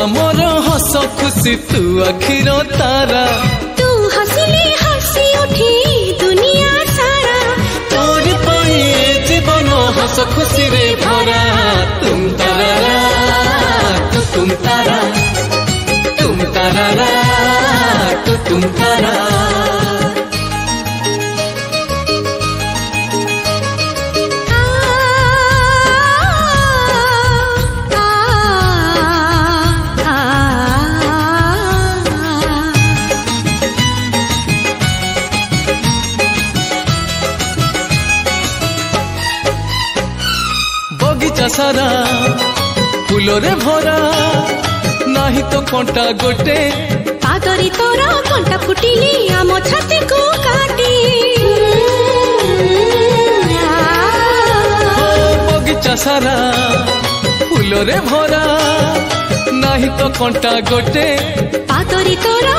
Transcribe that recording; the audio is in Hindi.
आमर हस खुशी तू आखिर तारा तू हसिले हसी उठी दुनिया सारा तोर पाए जीवन हस खुशी रे भरा तुम तारा तुम तारा तुम तारा तुम तारा बगीचा सारा फूल रे भरा नाही तो कंटा गोटे पादरी तोरा कंटा फुटिली आम छाती को काटी बगीचा सारा फूल रे भरा नाही तो कंटा गोटे पादरी तोरा